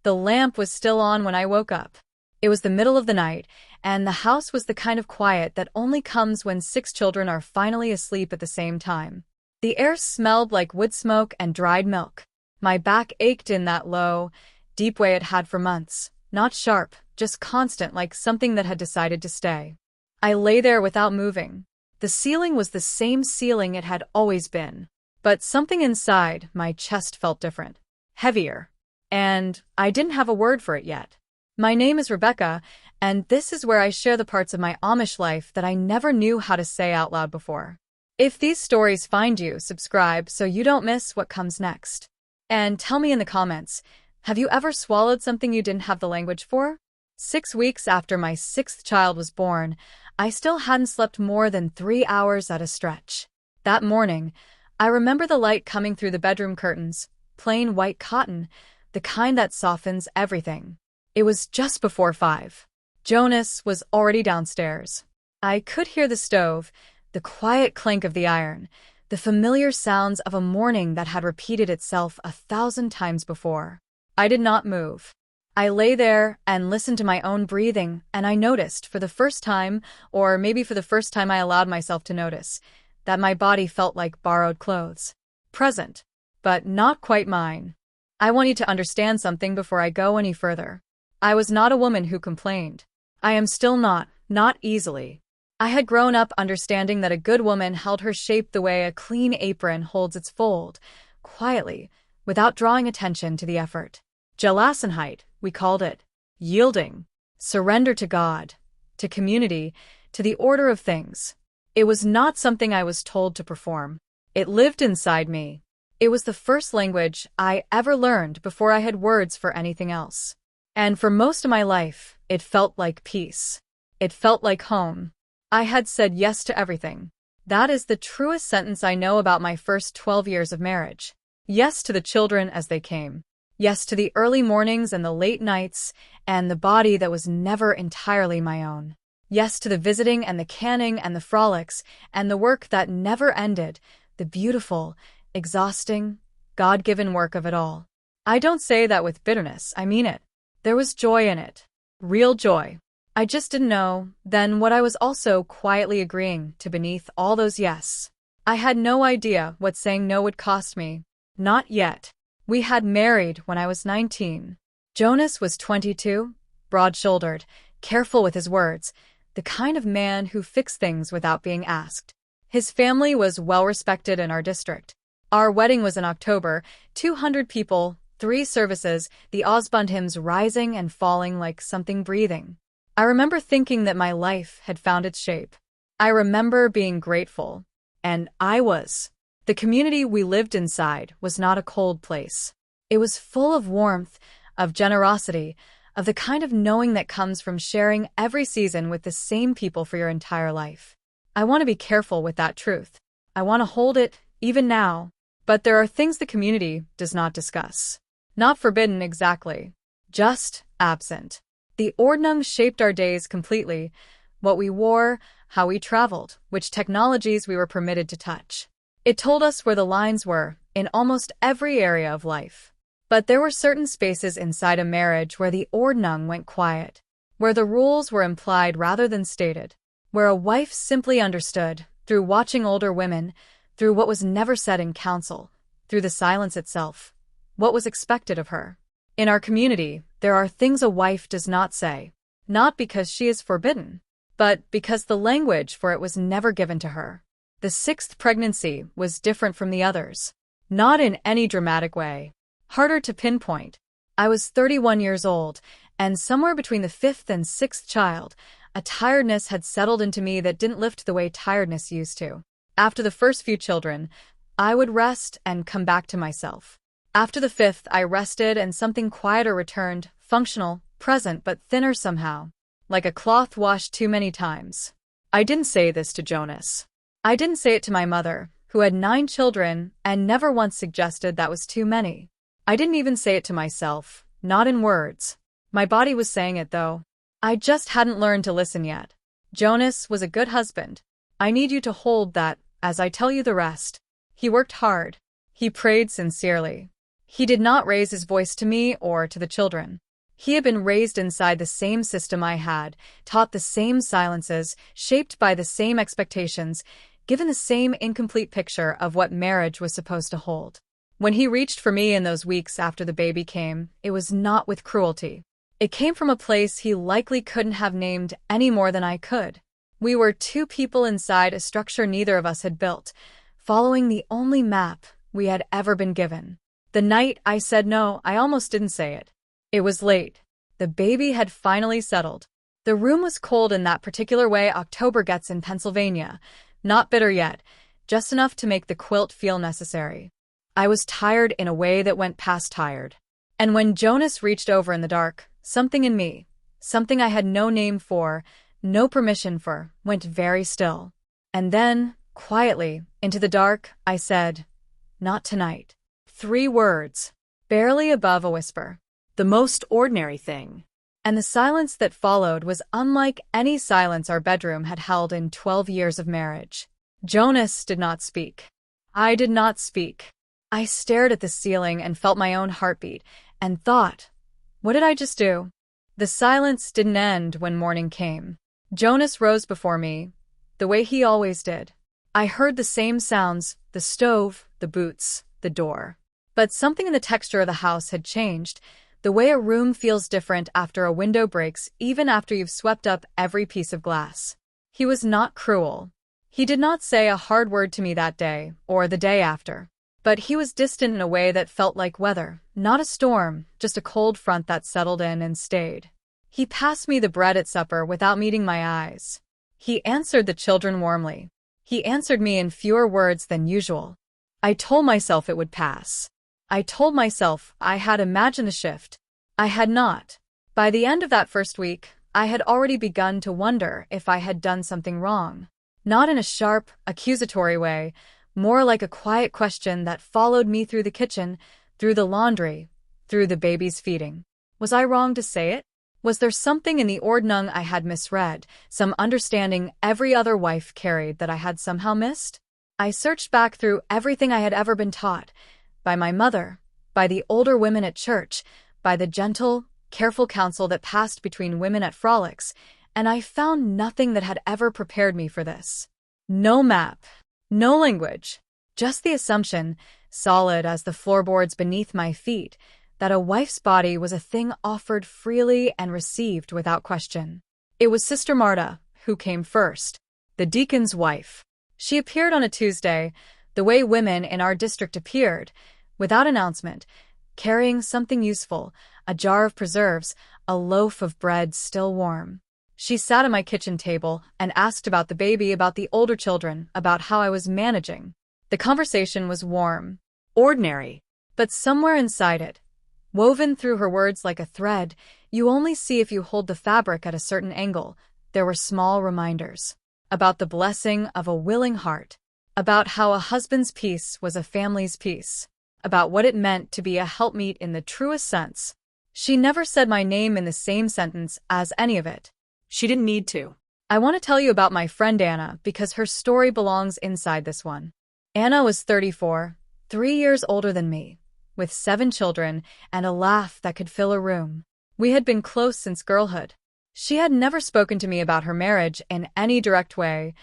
The lamp was still on when I woke up. It was the middle of the night, and the house was the kind of quiet that only comes when 6 children are finally asleep at the same time. The air smelled like wood smoke and dried milk. My back ached in that low, deep way it had for months. Not sharp, just constant, like something that had decided to stay. I lay there without moving. The ceiling was the same ceiling it had always been. But something inside my chest felt different. Heavier. And I didn't have a word for it yet. My name is Rebecca, and this is where I share the parts of my Amish life that I never knew how to say out loud before. If these stories find you, subscribe so you don't miss what comes next. And tell me in the comments, have you ever swallowed something you didn't have the language for? 6 weeks after my 6th child was born, I still hadn't slept more than 3 hours at a stretch. That morning, I remember the light coming through the bedroom curtains, plain white cotton, the kind that softens everything. It was just before 5. Jonas was already downstairs. I could hear the stove, the quiet clink of the iron, the familiar sounds of a morning that had repeated itself 1,000 times before. I did not move. I lay there and listened to my own breathing, and I noticed for the first time, or maybe for the first time I allowed myself to notice, that my body felt like borrowed clothes. Present, but not quite mine. I want you to understand something before I go any further. I was not a woman who complained. I am still not easily. I had grown up understanding that a good woman held her shape the way a clean apron holds its fold, quietly, without drawing attention to the effort. Gelassenheit, we called it. Yielding. Surrender to God, to community, to the order of things. It was not something I was told to perform. It lived inside me. It was the first language I ever learned before I had words for anything else. And for most of my life, it felt like peace. It felt like home. I had said yes to everything. That is the truest sentence I know about my first 12 years of marriage. Yes to the children as they came. Yes to the early mornings and the late nights, and the body that was never entirely my own. Yes to the visiting and the canning and the frolics, and the work that never ended, the beautiful, exhausting, God-given work of it all. I don't say that with bitterness, I mean it. There was joy in it. Real joy. I just didn't know then what I was also quietly agreeing to beneath all those yes. I had no idea what saying no would cost me. Not yet. We had married when I was 19. Jonas was 22, broad-shouldered, careful with his words, the kind of man who fixed things without being asked. His family was well-respected in our district. Our wedding was in October, 200 people, 3 services, the Osbund hymns rising and falling like something breathing. I remember thinking that my life had found its shape. I remember being grateful. And I was. The community we lived inside was not a cold place. It was full of warmth, of generosity, of the kind of knowing that comes from sharing every season with the same people for your entire life. I want to be careful with that truth. I want to hold it, even now. But there are things the community does not discuss. Not forbidden exactly. Just absent. The Ordnung shaped our days completely. What we wore, how we traveled, which technologies we were permitted to touch. It told us where the lines were, in almost every area of life. But there were certain spaces inside a marriage where the Ordnung went quiet, where the rules were implied rather than stated, where a wife simply understood, through watching older women, through what was never said in council, through the silence itself, what was expected of her. In our community, there are things a wife does not say, not because she is forbidden, but because the language for it was never given to her. The 6th pregnancy was different from the others. Not in any dramatic way. Harder to pinpoint. I was 31 years old, and somewhere between the 5th and 6th child, a tiredness had settled into me that didn't lift the way tiredness used to. After the first few children, I would rest and come back to myself. After the 5th, I rested and something quieter returned, functional, present but thinner somehow, like a cloth washed too many times. I didn't say this to Jonas. I didn't say it to my mother, who had 9 children and never once suggested that was too many. I didn't even say it to myself, not in words. My body was saying it though. I just hadn't learned to listen yet. Jonas was a good husband. I need you to hold that, as I tell you the rest. He worked hard. He prayed sincerely. He did not raise his voice to me or to the children. He had been raised inside the same system I had, taught the same silences, shaped by the same expectations, given the same incomplete picture of what marriage was supposed to hold. When he reached for me in those weeks after the baby came, it was not with cruelty. It came from a place he likely couldn't have named any more than I could. We were two people inside a structure neither of us had built, following the only map we had ever been given. The night I said no, I almost didn't say it. It was late. The baby had finally settled. The room was cold in that particular way October gets in Pennsylvania. Not bitter yet, just enough to make the quilt feel necessary. I was tired in a way that went past tired. And when Jonas reached over in the dark, something in me, something I had no name for, no permission for, went very still. And then, quietly, into the dark, I said, "Not tonight." 3 words, barely above a whisper. The most ordinary thing. And the silence that followed was unlike any silence our bedroom had held in 12 years of marriage. Jonas did not speak. I did not speak. I stared at the ceiling and felt my own heartbeat, and thought, what did I just do? The silence didn't end when morning came. Jonas rose before me, the way he always did. I heard the same sounds, the stove, the boots, the door. But something in the texture of the house had changed, the way a room feels different after a window breaks even after you've swept up every piece of glass. He was not cruel. He did not say a hard word to me that day, or the day after. But he was distant in a way that felt like weather, not a storm, just a cold front that settled in and stayed. He passed me the bread at supper without meeting my eyes. He answered the children warmly. He answered me in fewer words than usual. I told myself it would pass. I told myself I had imagined the shift. I had not. By the end of that first week, I had already begun to wonder if I had done something wrong. Not in a sharp, accusatory way, more like a quiet question that followed me through the kitchen, through the laundry, through the baby's feeding. Was I wrong to say it? Was there something in the Ordnung I had misread, some understanding every other wife carried that I had somehow missed? I searched back through everything I had ever been taught, by my mother, by the older women at church, by the gentle, careful counsel that passed between women at frolics, and I found nothing that had ever prepared me for this. No map, no language, just the assumption, solid as the floorboards beneath my feet, that a wife's body was a thing offered freely and received without question. It was Sister Marta who came first, the deacon's wife. She appeared on a Tuesday, the way women in our district appeared, without announcement, carrying something useful, a jar of preserves, a loaf of bread still warm. She sat at my kitchen table and asked about the baby, about the older children, about how I was managing. The conversation was warm, Ordinary. but somewhere inside it, woven through her words like a thread you only see if you hold the fabric at a certain angle, there were small reminders. About the blessing of a willing heart. About how a husband's peace was a family's peace. About what it meant to be a helpmeet in the truest sense. She never said my name in the same sentence as any of it. She didn't need to. I want to tell you about my friend Anna because her story belongs inside this one. Anna was 34, 3 years older than me, with 7 children and a laugh that could fill a room. We had been close since girlhood. She had never spoken to me about her marriage in any direct way.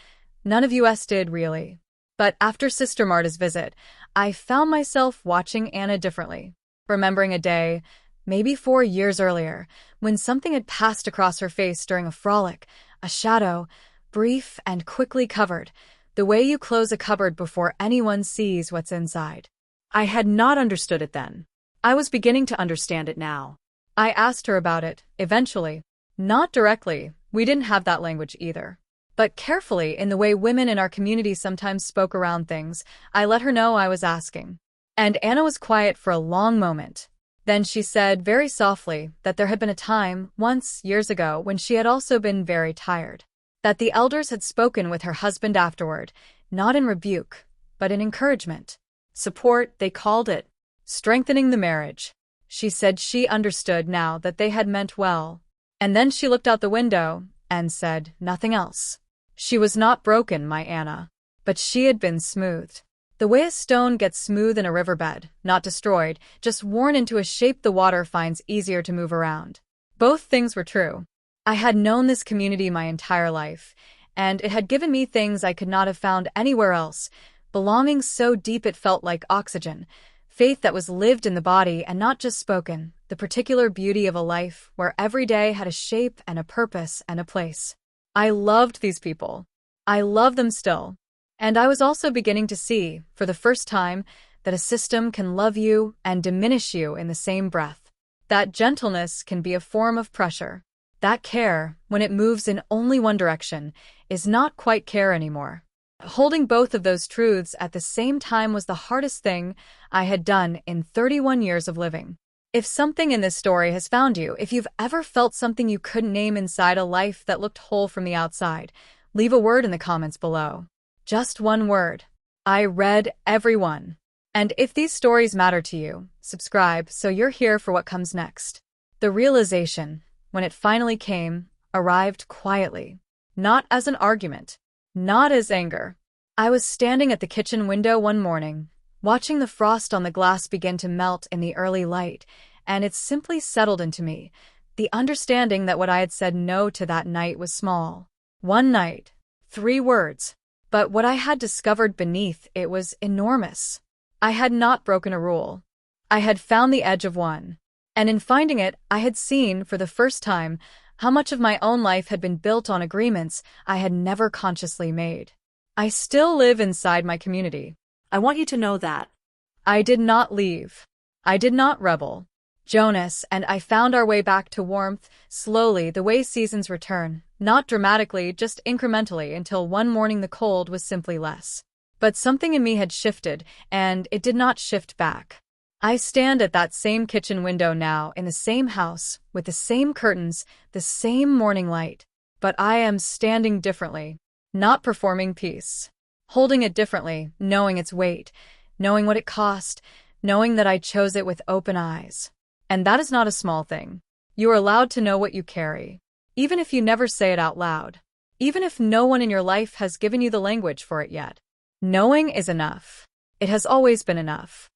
None of us did, really. But after Sister Marta's visit, I found myself watching Anna differently, remembering a day, maybe 4 years earlier, when something had passed across her face during a frolic, a shadow, brief and quickly covered, the way you close a cupboard before anyone sees what's inside. I had not understood it then. I was beginning to understand it now. I asked her about it, eventually. Not directly, we didn't have that language either. But carefully, in the way women in our community sometimes spoke around things, I let her know I was asking. And Anna was quiet for a long moment. Then she said very softly that there had been a time, once, years ago, when she had also been very tired. That the elders had spoken with her husband afterward, not in rebuke, but in encouragement. Support, they called it. Strengthening the marriage. She said she understood now that they had meant well. And then she looked out the window and said nothing else. She was not broken, my Anna, but she had been smoothed. The way a stone gets smooth in a riverbed, not destroyed, just worn into a shape the water finds easier to move around. Both things were true. I had known this community my entire life, and it had given me things I could not have found anywhere else. Belonging so deep it felt like oxygen. Faith that was lived in the body and not just spoken. The particular beauty of a life where every day had a shape and a purpose and a place. I loved these people. I love them still. And I was also beginning to see, for the first time, that a system can love you and diminish you in the same breath. That gentleness can be a form of pressure. That care, when it moves in only one direction, is not quite care anymore. Holding both of those truths at the same time was the hardest thing I had done in 31 years of living. If something in this story has found you, if you've ever felt something you couldn't name inside a life that looked whole from the outside, leave a word in the comments below. Just one word. I read every one. And if these stories matter to you, subscribe so you're here for what comes next. The realization, when it finally came, arrived quietly. Not as an argument. Not as anger. I was standing at the kitchen window one morning, watching the frost on the glass begin to melt in the early light, and it simply settled into me, the understanding that what I had said no to that night was small. One night. 3 words. But what I had discovered beneath it was enormous. I had not broken a rule. I had found the edge of one. And in finding it, I had seen, for the first time, how much of my own life had been built on agreements I had never consciously made. I still live inside my community. I want you to know that. I did not leave. I did not rebel. Jonas and I found our way back to warmth, slowly, the way seasons return, not dramatically, just incrementally, until one morning the cold was simply less. But something in me had shifted, and it did not shift back. I stand at that same kitchen window now, in the same house, with the same curtains, the same morning light. But I am standing differently, not performing peace. Holding it differently, knowing its weight, knowing what it cost, knowing that I chose it with open eyes. And that is not a small thing. You are allowed to know what you carry, even if you never say it out loud, even if no one in your life has given you the language for it yet. Knowing is enough. It has always been enough.